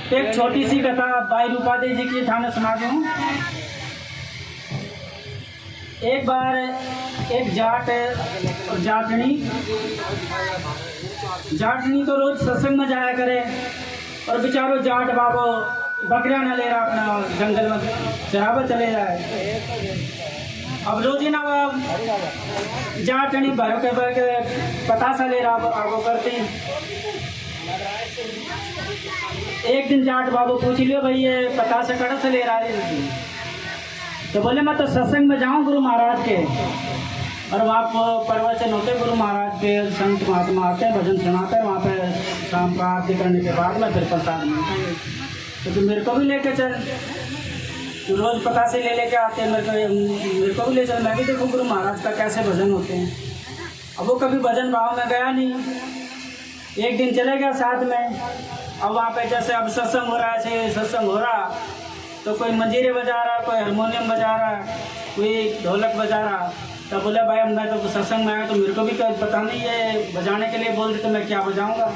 एक छोटी सी कथा भाई रूपादेवी जी की थाने सुना दूँ। एक बार एक जाट और जाटनी तो रोज सत्संग में जाया करे और बेचारो जाट बाबो बकरियां न ले रहा अपना जंगल में चरावा चले जाए। अब रोज ही ना वो जाटनी भर के पतासा ले रहा आगो करती। एक दिन जाट बाबू पूछ लियो भाई ये पतासा कड़ा से ले रहा है, तो बोले मैं तो सत्संग में जाऊं गुरु महाराज के, और वहाँ पर प्रवचन होते गुरु महाराज के, संत महात्मा आते हैं भजन सुनाते हैं, वहाँ पे शाम का आरती करने के बाद में फिर प्रसाद मिलता है। तो मेरे को भी लेके चल, तो रोज़ पतासे ले लेके आते हैं, मेरे को भी ले चल, मैं भी देखूँ गुरु महाराज का कैसे भजन होते हैं। अब वो कभी भजन भाव में गया नहीं, एक दिन चले गया साथ में। अब वहाँ पे जैसे अब सत्संग हो रहा है, ऐसे सत्संग हो रहा, तो कोई मंजीरे बजा रहा, कोई हारमोनियम बजा रहा, कोई ढोलक बजा रहा। तो बोले भाई मैं तो सत्संग में आया, तो मेरे को भी पता नहीं है बजाने के लिए बोल रहे, तो मैं क्या बजाऊंगा।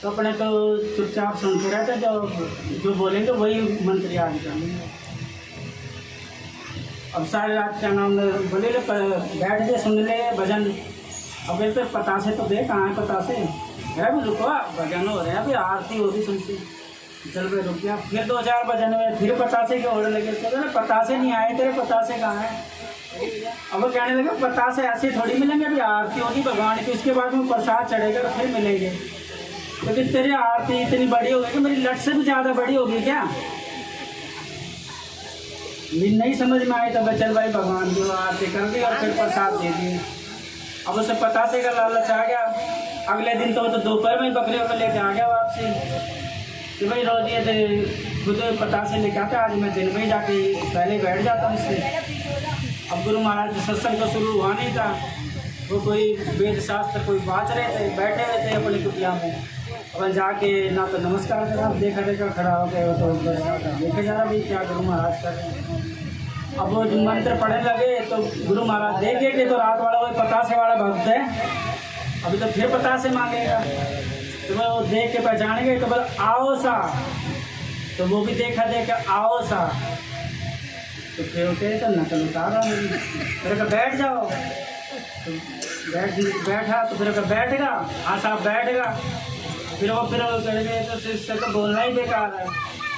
तो अपने तो चुपचाप सुनते रहते, जो बोलेंगे वही मंत्र याद करेंगे। अब सारी रात क्या नाम बोले बैठ गए सुन ले भजन। अब तो पतासे तो दे, कहाँ है पतासे, है भी रुको भजन हो रहे हैं, अभी आरती होगी सुनती, चल भाई रुक गया। फिर 2-4 भजन में फिर पतासे के ओढ़ लगे, तो ना पतासे नहीं आए, तेरे पतासे कहाँ हैं। अब वो कहने लगे पतासे ऐसे थोड़ी मिलेंगे, अभी आरती होगी भगवान की, उसके बाद में प्रसाद चढ़ेगा तो फिर मिलेंगे। क्योंकि तो तेरी आरती इतनी बड़ी होगी कि मेरी लट से भी ज़्यादा बड़ी होगी क्या। नहीं समझ में आई तो चल भाई भगवान की आरती कर दी और फिर प्रसाद दे दिए। अब उसे पतासे का लालच आ गया। अगले दिन तो दोपहर में बकरियों को लेके आ गया वापसी कि भाई रोज ये खुद पतासे लेके आता, आज मैं दिन में ही जाके पहले बैठ जाता हूँ उससे। अब गुरु महाराज सत्संग तो शुरू हुआ नहीं था, वो कोई वेद शास्त्र कोई बाँच रहे थे, बैठे हुए थे अपनी कुटिया में। अब जाके ना तो नमस्कार करा, देखा खड़ा हो गया, तो देखे जा रहा भाई क्या गुरु महाराज कर रहे हैं। अब वो जो मंत्र पढ़ने लगे तो गुरु महाराज देखे कि तो रात वाला वही पतासे वाला भक्त है, अभी तो फिर पतासे मांगेगा। तो वो देख के पहचानेंगे, तो बोला आओ सा, तो वो भी देखा आओ सा, तो फिर उठे तो नकल उतारा, फिर बैठ जाओ, तो बैठा, तो फिर बैठेगा, हाँ साहब बैठेगा। फिर वो कहेंगे तो शिष्य को बोलना ही बेकार है।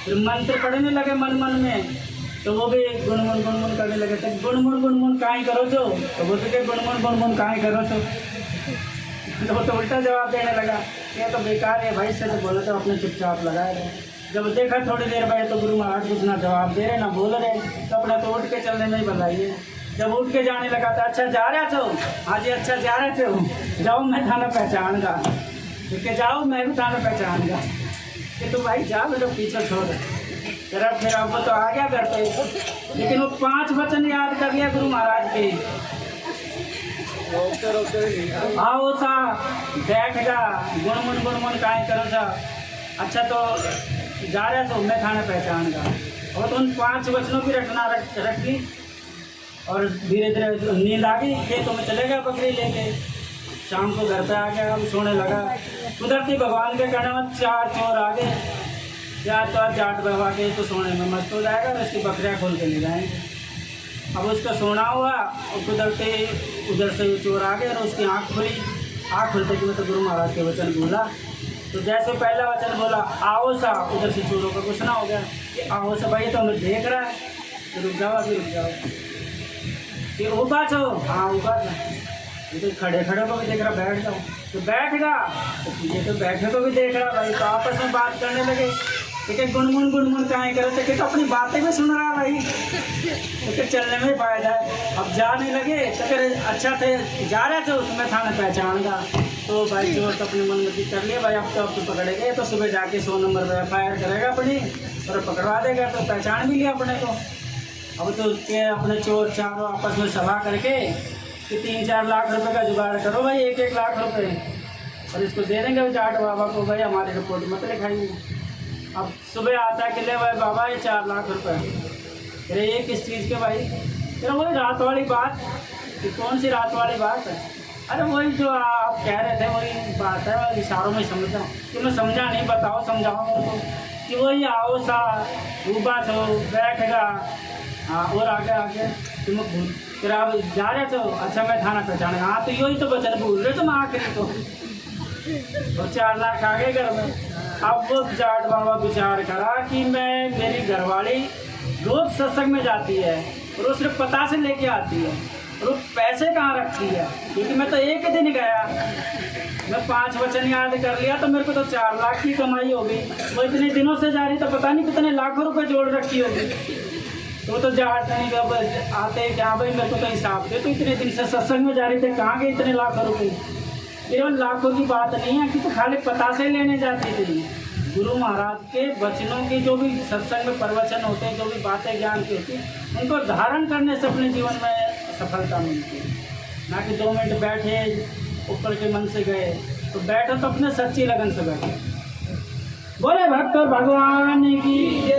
फिर मंत्र पढ़ने लगे मन में, तो वो भी गुणमुन करने लगे। तो गुणमुन काहे करो जो, तो बोलते कि गुणमुन काहे करो तो वो तो उल्टा जवाब देने लगा, ये तो बेकार है भाई से, तो बोले तो अपने चुपचाप लगाए रहे। जब देखा थोड़ी देर बाद तो गुरु महाराज कुछ ना जवाब दे रहे ना बोल रहे, तो अपना तो उठ के चलने में ही बनाइए। जब उठ के जाने लगा था, अच्छा जा रहे थे, हाँ जी अच्छा जा रहे थे, जाओ मैं थाना पहचानगा, ठीक जाओ मैं भी थाना पहचानगा कि तो भाई जा, मेरे पीछे छोड़ तेरा। फिर अब तो आ गया घर पे, लेकिन वो 5 वचन याद कर लिया गुरु महाराज के। आओ सा बैठगा, गुणमुन काहे करो सा, अच्छा तो जा रहे तो मैं थाने पहचानगा। और तो उन 5 वचनों की रटना रट ली, और धीरे धीरे नींद आ गई। खेतों में चले गया बकरी लेके, शाम को घर पे आ गया, हम सोने लगा। उधर थी भगवान के कहने में 4 चोर आ गए, 4 चोर जाट बहवा के तो सोने में मस्त हो जाएगा, और उसकी बकरियाँ खोल के ले जाएंगे। अब उसका सोना हुआ, और कुदरते उधर से चोर आ गए और उसकी आँख खुली। आँख खुलते कि मैं तो गुरु महाराज के वचन बोला, तो जैसे पहला वचन बोला आओ सा, उधर से चोरों का कुछ ना हो गया कि आओ सा भाई तो हमें देख रहा है, तो रुक जाओ अभी, रुक जाओ कि ऊबा छो, हाँ ऊबा था, तो खड़े को भी देख रहा, बैठ जाओ, तो बैठेगा, तो ये तो बैठे को भी देख रहा भाई। तो आपस में बात करने लगे, ठीक है गुणमुन काहे करे थे, तो अपनी बातें भी सुन रहा भाई, तो चलने में फायदा है। अब जाने लगे तो फिर अच्छा थे जा रहे थे, उसमें थाने पहचानगा। तो भाई जो तो अपने मन में कर लिया भाई, अब तो पकड़ेंगे, तो सुबह जाके 100 नंबर पर FIR करेगा अपनी, और पकड़वा देगा, तो पहचान भी लिया अपने को। अब तो के अपने चोर चारों आपस में सलाह करके कि 3-4 लाख रुपए का जुगाड़ करो भाई, 1-1 लाख रुपए, और इसको दे देंगे जाट बाबा को, भाई हमारी रिपोर्ट मत लिखाइए। अब सुबह आता है कि ले भाई बाबा ये 4 लाख रुपए, अरे ये किस चीज़ के भाई, फिर वही रात वाली बात, कि कौन सी रात वाली बात है। अरे वही जो आप कह रहे थे वही बात है, मैं इशारों में समझा कि मैं समझा नहीं, बताओ समझाओ मेरे को कि वही आओ सा ऊबा छो बैठेगा। हाँ और आगे आगे तुम भूल फिर आप जा रहे थे। अच्छा मैं थाना पहचान, हाँ तो यही तो बचन भूल रहे तुम आखिरी तो 4 लाख आ गए घर में। अब वो जाट बाबा विचार करा कि मैं मेरी घरवाली रोज सत्संग में जाती है और वो सिर्फ पता से लेके आती है और वो पैसे कहाँ रखती है, क्योंकि मैं तो एक ही दिन गया, मैं 5 वचन याद कर लिया तो मेरे को तो 4 लाख की कमाई होगी। वो इतने दिनों से जा रही तो पता नहीं कितने लाखों रुपए जोड़ रखी होगी। तो तो जाट नहीं आते क्या भाई मेरे को तो हिसाब दे, तो इतने दिन से सत्संग में जा रही थे कहाँ गए इतने लाखों रुपये। केवल लाखों की बात नहीं है कि तो खाली पता से लेने जाती थी। गुरु महाराज के वचनों के जो भी सत्संग में प्रवचन होते हैं, जो भी बातें ज्ञान की होती हैं, उनको धारण करने से अपने जीवन में सफलता मिलती है। ना कि 2 मिनट बैठे ऊपर के मन से गए, तो बैठो तो अपने सच्ची लगन से बैठो। बोले भक्त भगवान की।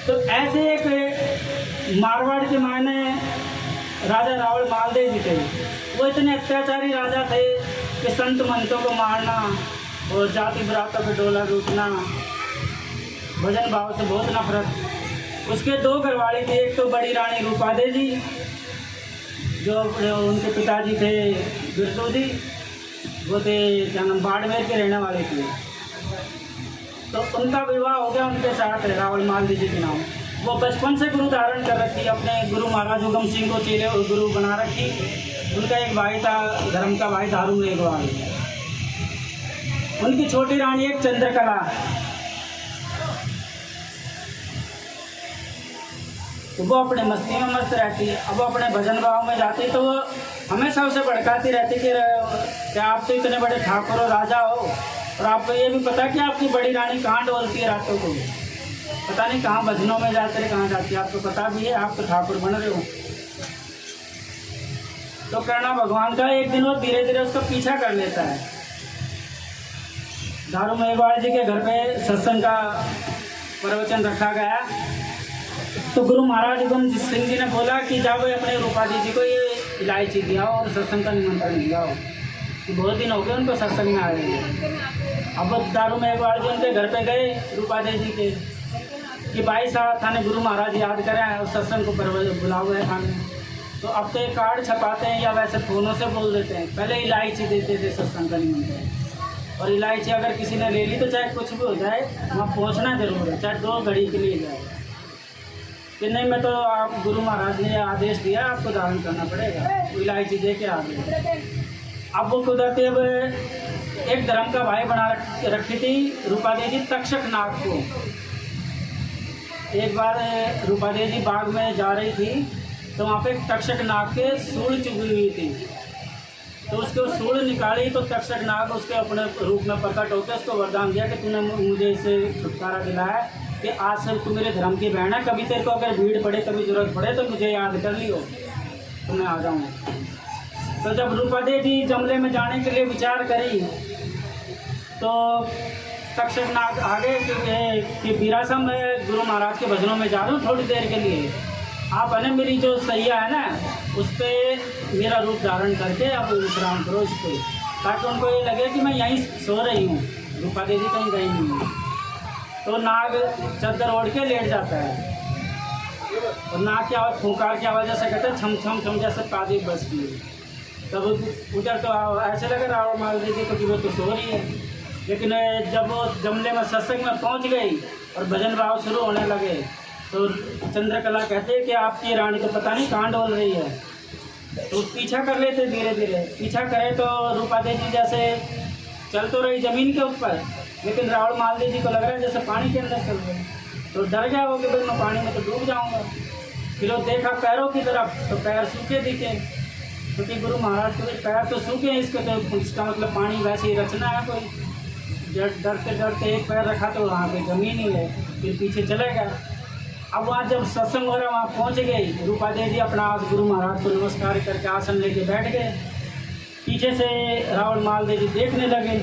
तो ऐसे एक मारवाड़ के मायने राजा रावण मालदेव जी थे। वो इतने अत्याचारी राजा थे कि संत मंतों को मारना और जाति बरातों पे डोला लूटना, भजन भाव से बहुत नफरत। उसके 2 घरवाली थे, एक तो बड़ी रानी रूपादेवी जी जो उनके पिताजी थे बिरजू जी, वो थे क्या नाम बाड़मेर के रहने वाले थे। तो उनका विवाह हो गया उनके साथ रावण मालदेव जी के नाम। वो बचपन से गुरु धारण कर रखी, अपने गुरु महाराज उगम सिंह को चेले और गुरु बना रखी। उनका एक भाई था धर्म का भाई दारू मेघवाल। उनकी छोटी रानी एक चंद्रकला। तो वो अपने मस्ती में मस्त रहती है। अब वो अपने भजन भाव में जाती तो वो हमेशा उसे भड़काती रहती कि क्या आप तो इतने बड़े ठाकुर और राजा हो और आपको ये भी पता कि आपकी बड़ी रानी कहाँ डोलती है रातों को, पता नहीं कहाँ भजनों में जाते रहे, कहाँ जाती है, आपको पता भी है, आप तो ठाकुर बन रहे हो। तो करना भगवान का एक दिन वो धीरे धीरे उसका पीछा कर लेता है। दारू मेघवाल जी के घर पे सत्संग का प्रवचन रखा गया। तो गुरु महाराज उगम सिंह जी ने बोला कि जाओ अपने रूपादी जी को ये इलायची दिया और सत्संग का निमंत्रण दिया हो, बहुत दिन हो गए उनको सत्संग में आए हैं। अब दारू मेघवाल जी उनके घर पे गए रूपादेवी जी के कि भाई साहब थाने गुरु महाराज याद करें और सत्संग को बुला हुआ है थाने। तो अब तो एक कार्ड छपाते हैं या वैसे फोनों से बोल देते हैं, पहले इलायची देते थे सत्संग का निमंत्रण। और इलायची अगर किसी ने ले ली तो चाहे कुछ भी हो जाए वहाँ पहुँचना जरूर है, चाहे 2 घड़ी के लिए जाए कि नहीं मैं तो आप गुरु महाराज ने आदेश दिया आपको धारण करना पड़ेगा। तो इलायची दे के आ गए। अब वो कुदरती अब एक धर्म का भाई बना रखी थी रूपादेवी जी तक्षक नाग को। एक बार रूपादेवी जी बाग में जा रही थी तो वहाँ पे तक्षक नाग के सूढ़ चुभी हुई थी। तो उसके सूढ़ निकाली तो तक्षक नाग उसके अपने रूप में प्रकट होकर उसको वरदान दिया कि तूने मुझे इससे छुटकारा दिलाया कि आज से तू मेरे धर्म की बहन है, कभी तेरे को अगर भीड़ पड़े कभी जरूरत पड़े तो मुझे याद कर लियो तो मैं आ जाऊँगा। तो जब रूपादेवी जी जमले में जाने के लिए विचार करी तो तक्षक नाग आगे कि बीरासा मैं गुरु महाराज के भजनों में जा रहा हूँ थोड़ी देर के लिए, आप है ना मेरी जो सैया है ना उस पर मेरा रूप धारण करके आप विश्राम करो इस पर, ताकि उनको ये लगे कि मैं यहीं सो रही हूँ, रूपादेवी जी कहीं गई नहीं हूँ। तो नाग चद्दर ओढ़ के लेट जाता है और नाग की आवाज़ फूंकार की आवाज़ जैसे कहते हैं छम छम छम जैसे पादी बजती है। तब उधर तो ऐसे लगे रावण मालदेव जी को कि वो तो सो रही है। लेकिन जब वो जमले में सत्संग में पहुंच गई और भजन भाव शुरू होने लगे तो चंद्रकला कहते हैं कि आपकी रानी तो पता नहीं कहाँ डोल रही है। तो पीछा कर लेते धीरे धीरे, पीछा करे तो रूपादेवी जी जैसे चल तो रही ज़मीन के ऊपर, लेकिन रावण मालदेव जी को लग रहा है जैसे पानी के अंदर चल रहे। तो डर गया वो कि भाई मैं पानी में तो डूब जाऊँगा। फिर वो देखा पैरों की तरफ तो पैर सूखे दिखे, क्योंकि गुरु महाराज के पैर तो सूखे हैं इसके, तो इसका मतलब पानी वैसे ही रचना है कोई। डरते डरते एक पैर रखा तो वहाँ पे ज़मीन ही है, फिर पीछे चले गया। अब वहाँ जब सत्संग वगैरह वहाँ पहुँच गई, रूपादेवी जी अपना गुरु महाराज को नमस्कार करके आसन लेके बैठ गए। पीछे से रावण मालदेव जी देखने लगे,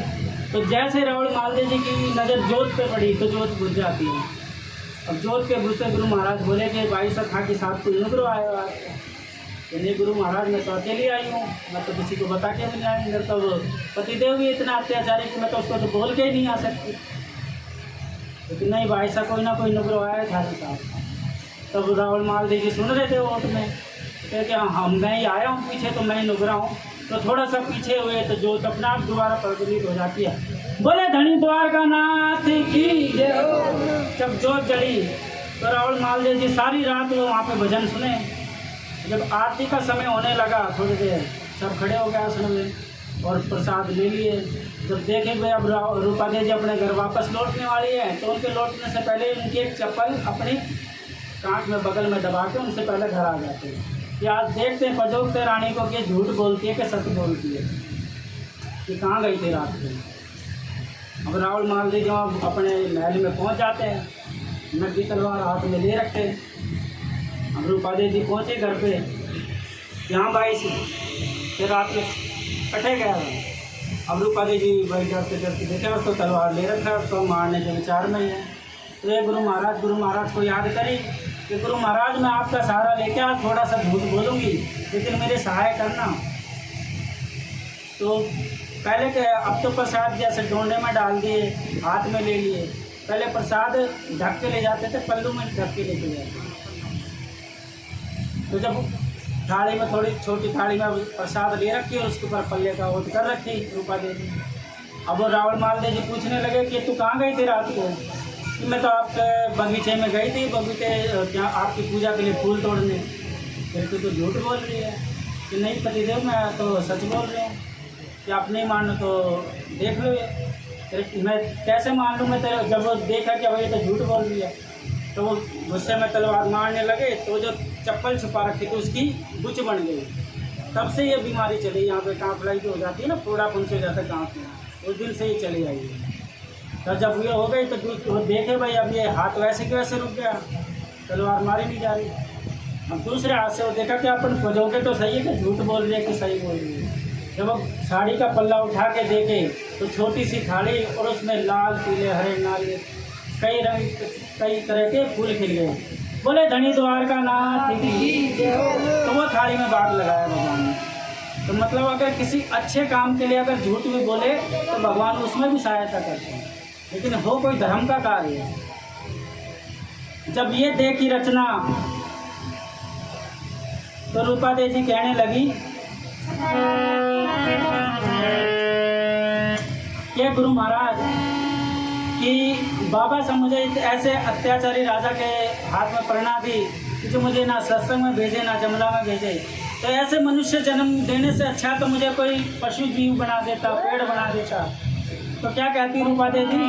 तो जैसे रावण मालदेव जी की नज़र जोत पे पड़ी तो जोत बुझ जाती है। अब जोत के बुझते गुरु महाराज बोले कि भाई साहब था कि साथ को यूँ करो आए। कि नहीं गुरु महाराज मैं तो अकेली आई हूँ, मैं तो किसी को बता के भी नहीं आई, मेरे तो पतिदेव भी इतना अत्याचारी कि मैं तो उसको तो बोल के ही नहीं आ सकती। लेकिन नहीं भाई साहब कोई ना कोई नुकरो आया था साहब। तब रावल मालदेव जी सुन रहे थे वोट में, कहते हम मैं ही आया हूँ पीछे तो मैं ही नुकरा हूँ। तो थोड़ा सा पीछे हुए तो जोत अपने आप दोबारा प्रज्वलित हो जाती है। बोले धनी द्वारका नाथ की जय हो। जब जोत जली तो रावल मालदेव जी सारी रात वो वहाँ पे भजन सुने। जब आरती का समय होने लगा थोड़ी देर सब खड़े हो गए सुन में और प्रसाद ले लिए। जब देखे भाई अब रूपा देवी जी अपने घर वापस लौटने वाली है तो उनके लौटने से पहले उनकी एक चप्पल अपनी कांख में बगल में दबा के उनसे पहले घर आ जाते हैं कि आज देखते हैं पजोगते रानी को कि झूठ बोलती है कि सच बोलती है कि कहाँ गई थी रात को। अब रावल मालदेव जी जब अपने महल में पहुँच जाते हैं, नकदी तलवार हाथ में ले रखते हैं। अब रूपा देवी जी पहुँचे घर पे, यहाँ भाई फिर रात में कटे गया। अब रूपा देवी जी भाई डरते डरते देखे उसको तलवार ले रखा है, उसको मारने के विचार में ही है। तो ये गुरु महाराज को याद करी कि गुरु महाराज मैं आपका सहारा लेके आज थोड़ा सा झूठ बोलूँगी लेकिन मेरे सहाय करना। तो पहले के अब तो प्रसाद जैसे डोंडे में डाल दिए, हाथ में ले लिए। पहले प्रसाद ढक के ले जाते थे, पल्लू में ढक के लेके जाते। तो जब थाली में थोड़ी छोटी थाली में प्रसाद ले रखी और उसके ऊपर पल्ले का ओट कर रखी रूपा देवी। अब वो रावल मालदेव जी पूछने लगे कि तू कहाँ गई थी रात को? कि मैं तो आपके बगीचे में गई थी, बगीचे क्या आपकी पूजा के लिए फूल तोड़ने। फिर तो झूठ बोल रही है कि नहीं पतिदेव मैं तो सच बोल रही हूँ, कि आप नहीं मानो तो देख लो ये। मैं कैसे मान लूँ मैं तेरे, जब वो देखा कि भाई तो झूठ बोल रही है तो वो गुस्से में तलवार मारने लगे। तो जो चप्पल छुपा रखी थी उसकी गुच बन गई। तब से ये बीमारी चली, यहाँ पे कांप लाई जो हो जाती है ना, फोड़ापन से जाता है कांप में, उस दिन से ही चली आई है। तो जब ये हो गई तो देखे भाई अब ये हाथ वैसे के वैसे रुक गया, तलवार मारी नहीं जा रही। अब दूसरे हाथ से वो देखा कि अपन खोजोगे तो सही है कि झूठ बोल रही है कि सही बोल रही है। जब वो साड़ी का पल्ला उठा के देखे तो छोटी सी थाली और उसमें लाल पीले हरे नाले कई रंग कई तरह के फूल खिल गए। बोले धनी द्वारका नाथ की जय हो। तो वो थाली में बाग लगाया भगवान ने। तो मतलब अगर किसी अच्छे काम के लिए अगर झूठ भी बोले तो भगवान उसमें भी सहायता करते हैं, लेकिन हो कोई धर्म का कार्य है। जब ये देखी रचना तो रूपा देवी जी कहने लगी कि गुरु महाराज कि बाबा से मुझे ऐसे अत्याचारी राजा के हाथ में पड़ना भी कि जो मुझे ना सत्संग में भेजे ना जमला में भेजे, तो ऐसे मनुष्य जन्म देने से अच्छा तो मुझे कोई पशु जीव बना देता, पेड़ बना देता। तो क्या कहती रूपा देवी?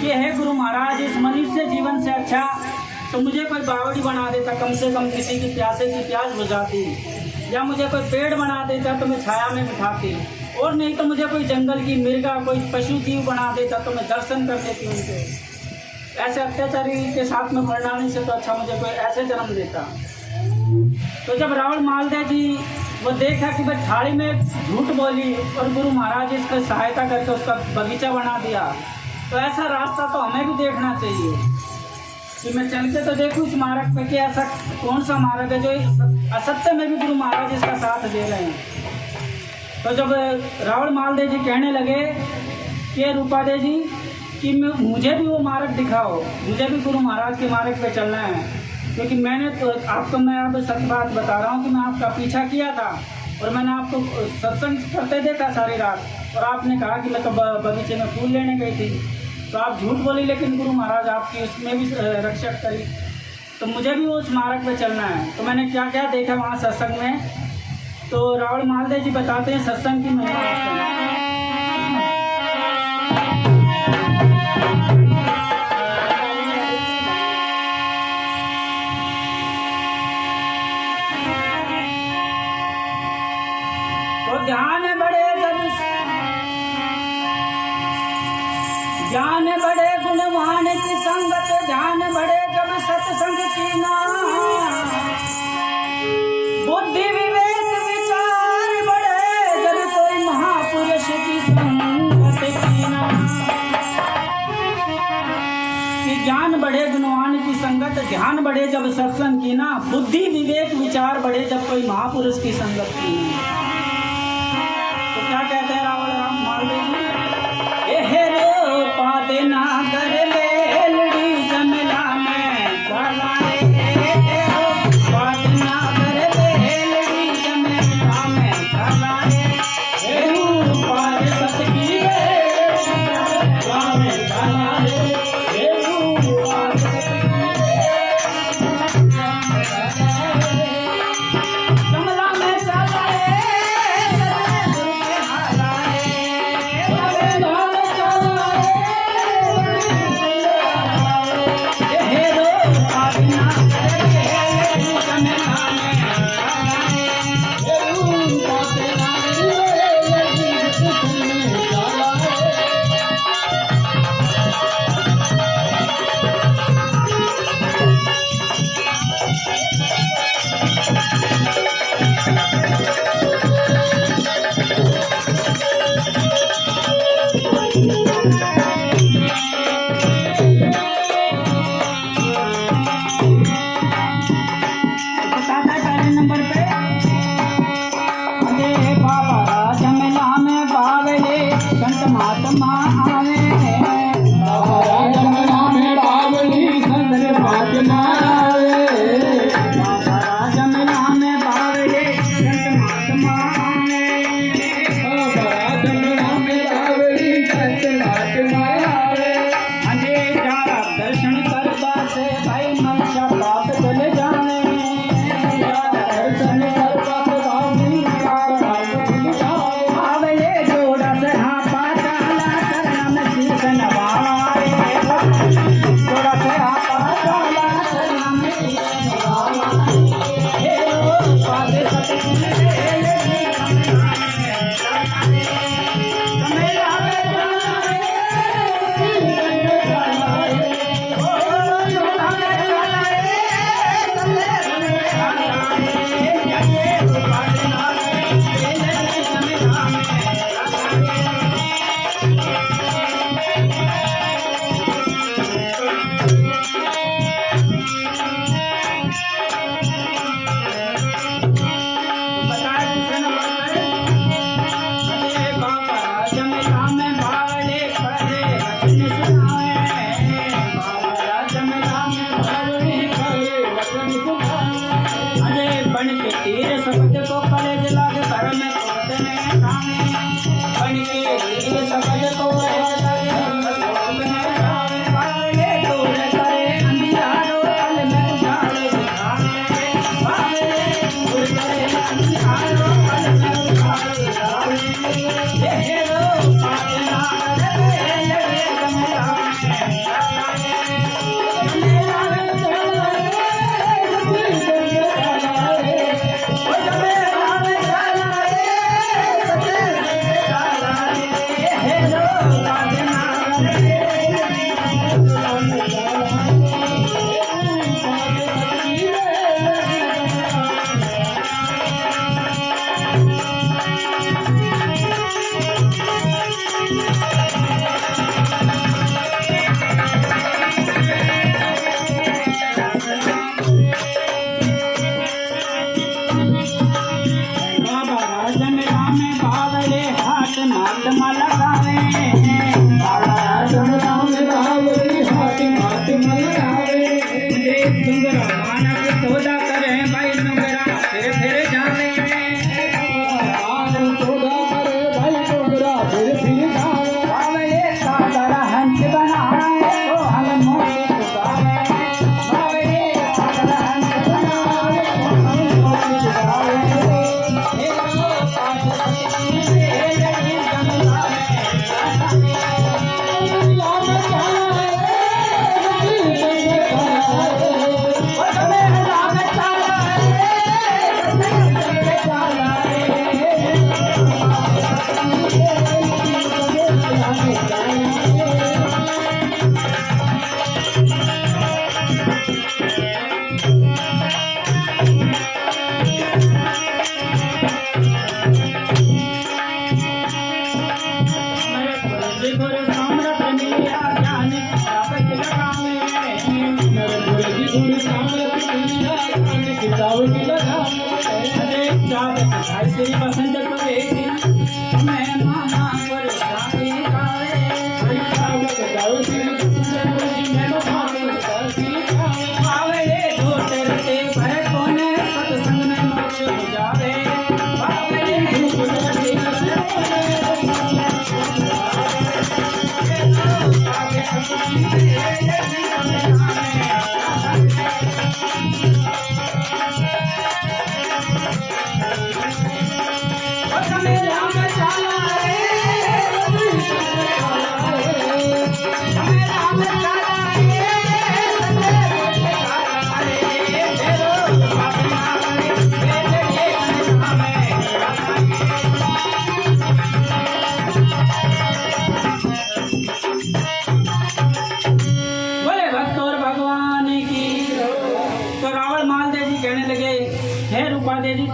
कि हे गुरु महाराज, इस मनुष्य जीवन से अच्छा तो मुझे कोई बावड़ी बना देता, कम से कम किसी की प्यासे की प्यास बुझाती, या मुझे कोई पेड़ बना देता तो मैं छाया में बिठाती, और नहीं तो मुझे कोई जंगल की मिर्गा, कोई पशु जीव बना देता तो मैं दर्शन कर देती उनके। ऐसे अत्याचारी के साथ में पड़नाने से तो अच्छा मुझे कोई ऐसे जन्म देता। तो जब रावण मालदेव जी वो देखा कि भाई थाली में झूठ बोली और गुरु महाराज इसका सहायता करके उसका बगीचा बना दिया, तो ऐसा रास्ता तो हमें भी देखना चाहिए कि मैं चल के तो देखूँ इस मार्ग पे कि ऐसा कौन सा मार्ग है जो असत्य में भी गुरु महाराज इसका साथ दे रहे हैं। तो जब रावण मालदेव जी कहने लगे कि रूपादेव जी कि मुझे भी वो मार्ग दिखाओ, मुझे भी गुरु महाराज के मार्ग पे चलना है, क्योंकि मैंने तो आपको मैं अब सच बात बता रहा हूँ कि मैं आपका पीछा किया था और मैंने आपको सत्संग करते देखा सारी रात, और आपने कहा कि मैं तो बगीचे में फूल लेने गई थी, तो आप झूठ बोली, लेकिन गुरु महाराज आपकी उसमें भी रक्षक करी, तो मुझे भी उस मार्ग पे चलना है। तो मैंने क्या क्या देखा वहाँ सत्संग में, तो रावण मालदेव जी बताते हैं सत्संग की महिमा। ज्ञान बड़े गुणवान की संगत, ध्यान बड़े जब सत्संग की ना, बुद्धि विवेक विचार बड़े जब कोई महापुरुष की संगत की ना। कि ज्ञान बड़े गुणवान की संगत, ध्यान बड़े जब सत्संग की ना, बुद्धि विवेक विचार बड़े जब कोई महापुरुष की संगत की ना। तो क्या कहते हैं रावण मालदेव जी, ना कर ले लड़ी जमला में चलाए, ना कर ले लड़ी जमला में चलाए, पार सतगी में चलाए, जमला में चलाए, पसंद करे मैं मामा पर शादी गावे आवे दो तेरे भरे कोने सत्संग में मोक्ष हो जावे आवे धूप तेरे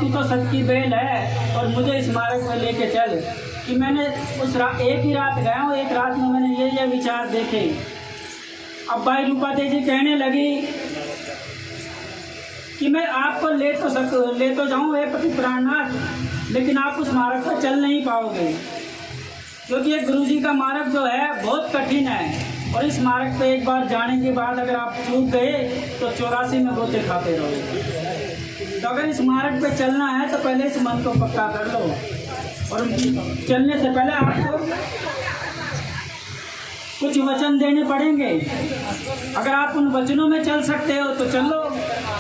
तू तो सच की बेल है और मुझे इस मार्ग पर लेके चल कि मैंने एक ही रात गया हूँ, एक रात में मैंने ये विचार देखे। अब भाई रूपा देवी कहने लगी कि मैं आपको ले तो जाऊँ हे पति प्राणनाथ, लेकिन आप उस मार्ग पर चल नहीं पाओगे क्योंकि ये गुरुजी का मार्ग जो है बहुत कठिन है और इस मार्ग पे एक बार जाने के बाद अगर आप चूक गए तो 84 में गोते खाते रहोगे। तो अगर इस मार्ग पे चलना है तो पहले इस मन को पक्का कर लो और चलने से पहले आपको कुछ वचन देने पड़ेंगे। अगर आप उन वचनों में चल सकते हो तो चलो,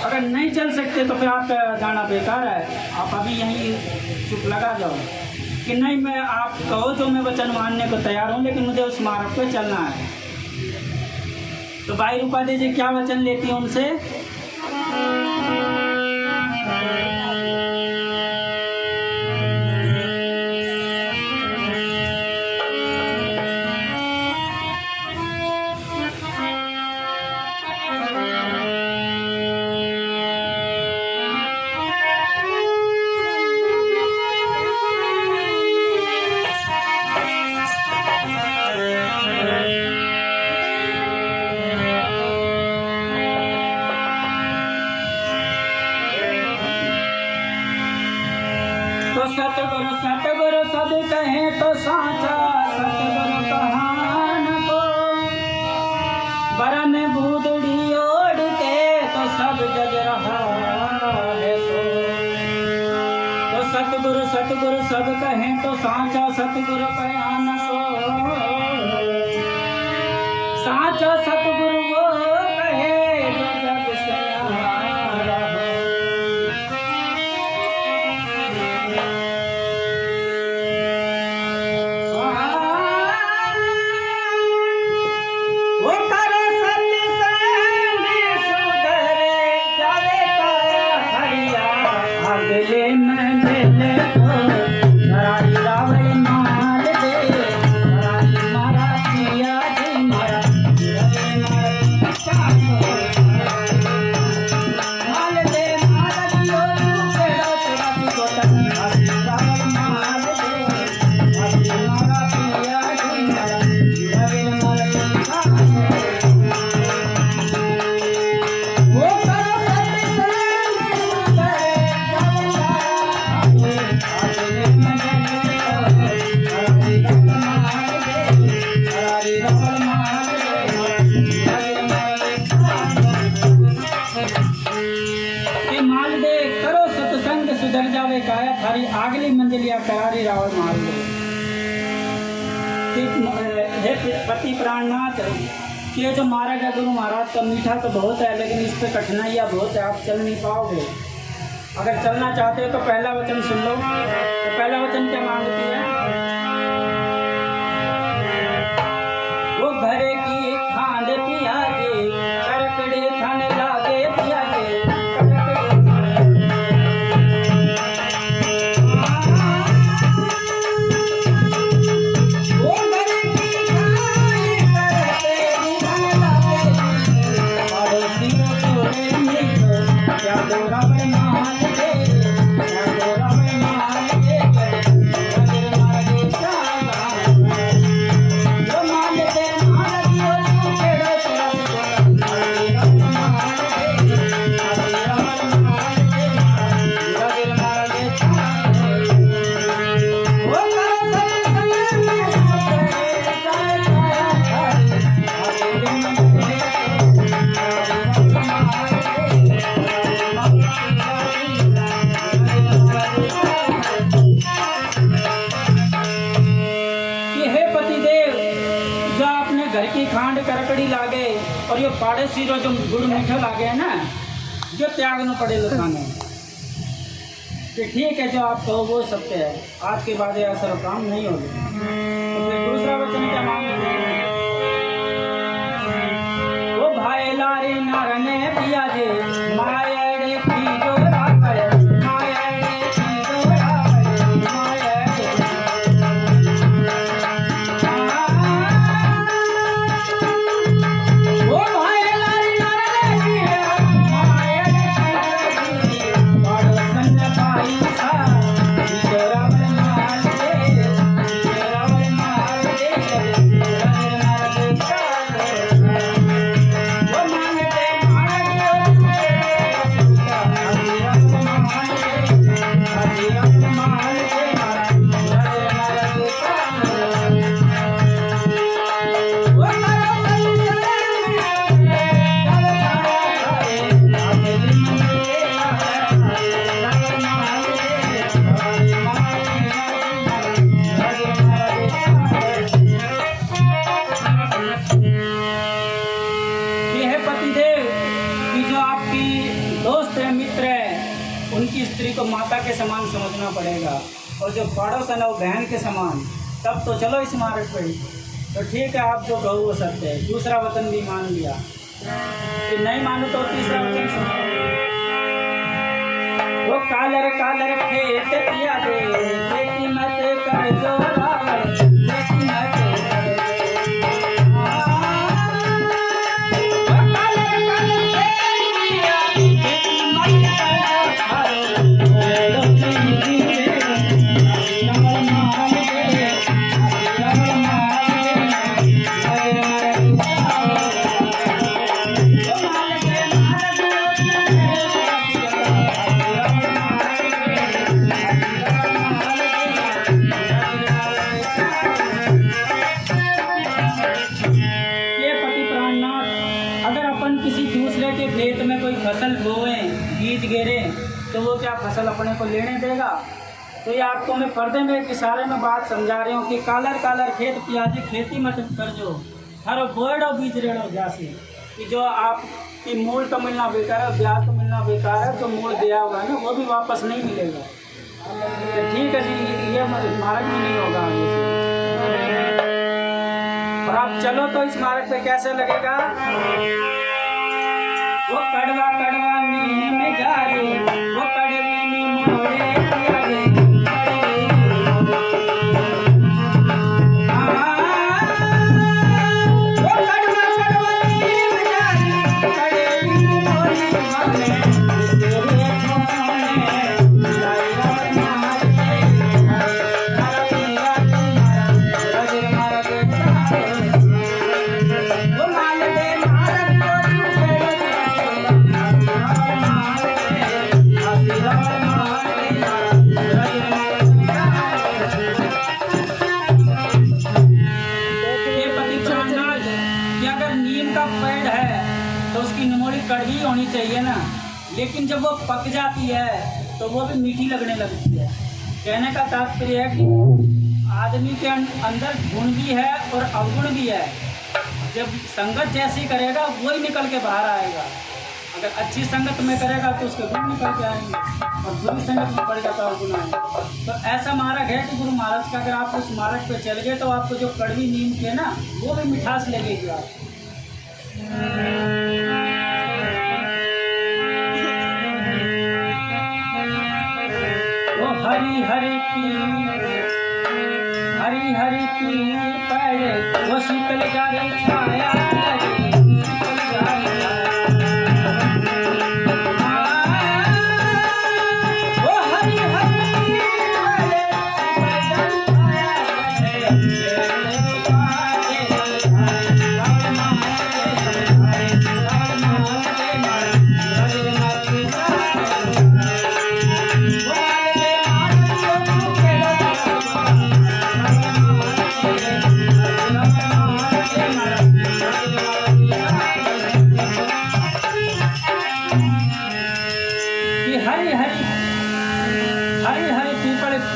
अगर नहीं चल सकते तो फिर आपका जाना बेकार है। आप अभी यहीं चुप लगा जाओ कि नहीं, मैं आप कहो तो मैं वचन मानने को तैयार हूँ, लेकिन मुझे उस मार्ग पे चलना है। तो भाई रूपा देवी क्या वचन लेती है उनसे? सतगुरु सब कहे तो साचा, सतगुरु कहान को बरन बूदड़ी ओढ़ के तो सब जग रहा है सो। तो सतगुरु सब कहे तो साचा, सतगुरु कहान को साचा सतगुरु वो कहे जो जग से थारी आगली मंजिलिया करारी रावण मार लो। हे पति प्राणनाथ, ये जो मार्ग है गुरु महाराज का मीठा तो बहुत है, लेकिन इस पे कठिनाइयाँ बहुत है, आप चल नहीं पाओगे। अगर चलना चाहते हो तो पहला वचन सुन लो। तो पहला वचन क्या मांगती है? वो घरे की खांड पिया के करकड़े थाने लागे पिया के और ये पाड़ोसी रो जो गुड़ मीठा लागे है ना, जो त्यागना पड़ेगा खाने। कि ठीक है, जो आप कहो वो सत्य है, आज के बाद ऐसा काम नहीं होगा। तो फिर दूसरा वचन क्या मांगते हैं? वो भाई लारी नारने पिया जे मायड़े की जो राखड़े, मायड़े की जो राखड़े, मायड़े। वो भाई लारी नारने पिया मायड़े की पड़ोसन भाई सा जोरावर मार दे, जोरावर मार दे, जोरावर मार दे। उनकी स्त्री को माता के समान समझना पड़ेगा, और जो पड़ोसन है वो बहन के समान। तब तो चलो इस मार्ग पे। तो ठीक है, आप जो कहो वो सत्य है। दूसरा वचन भी मान लिया, कि नहीं मानो तो तीसरा वचन सुनो। वो कालर कालर खेत पिया दे, खेती मत कर जो रावण, खेती मत कर। खेत में कोई फसल बोए, बीज गिरे, तो वो क्या फसल अपने को लेने देगा? तो ये आपको मैं पर्दे में एक इशारे में बात समझा रही हूँ कि कालर कालर खेत पियाजी खेती मत कर जो हर बोड़ो बीज रेड़ो जासी। कि जो आपकी मूल तो मिलना बेकार है, ब्याज तो मिलना बेकार है, जो मूल दिया हुआ है ना वो भी वापस नहीं मिलेगा। तो ठीक है जी, ये मार्ग भी नहीं होगा आगे से। और आप चलो तो इस मार्ग पे कैसे लगेगा? वो कड़वा कड़वा नीम में जा रे, वो कड़वी नीम मोड़े पिया रे, वो कड़वा कड़वा नीम जा रे, कड़वी नीम मोड़े पिया रे, तेरे खोने लाई रात मार दे, मारा तेरा तुम्हारा रज मार दे, वो माल दे मार दे। कड़वी होनी चाहिए ना, लेकिन जब वो पक जाती है तो वो भी मीठी लगने लगती है। कहने का तात्पर्य है कि आदमी के अंदर गुण भी है और अवगुण भी है। जब संगत जैसी करेगा वही निकल के बाहर आएगा। अगर अच्छी संगत में करेगा तो उसके गुण निकल के आएंगे, और बुरी संगत में पड़ेगा तो अवगुण आएंगे। तो ऐसा मार्ग है कि गुरु महाराज का अगर आप उस मार्ग पे चल गए तो आपको जो कड़वी नीम की है ना वो भी मिठास लगेगी। आप हरी हरी की हरी हरी की पैरे वो शीतल जारी छाया लगे, शीतल जारी वो हरी हरी पैरे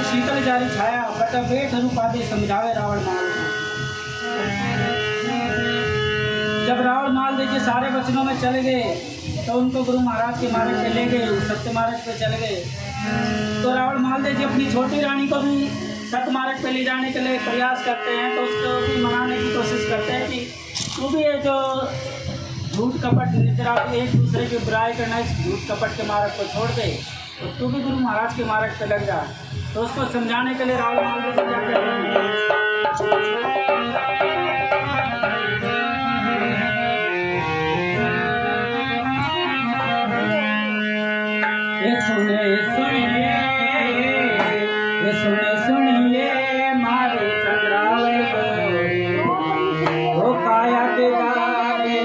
शीतल जारी छाया बट वेठ रूपादि समझावे रावण माल। जब रावण माल मान लीजिए सारे वचनों में चले गए तो उनको गुरु महाराज के मार्ग पे ले गए, सत्य मार्ग पे चले गए। तो रावण मान लीजिए अपनी छोटी रानी को भी सत्य मार्ग पे ले जाने के लिए प्रयास करते हैं, तो उसको भी मनाने की कोशिश करते हैं कि तू भी ये जो झूठ कपट निद्रा एक दूसरे की बुराई करना, इस झूठ कपट के मार्ग को छोड़ दे, तो तू भी गुरु महाराज के मार्ग पे लग जा। तो उसको समझाने के लिए रावण मान लीजिए क्या कहते हैं, सुनिए मारे चंद्रावल को काया के गावे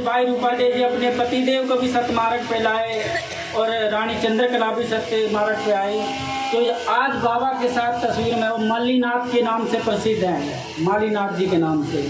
भाई रूपादेव जी अपने पतिदेव को भी सत्य मार्ग पे लाए और रानी चंद्रकला भी सत्य मार्ग पे आई। तो आज बाबा के साथ तस्वीर में वो मालीनाथ के नाम से प्रसिद्ध हैं, मालीनाथ जी के नाम से।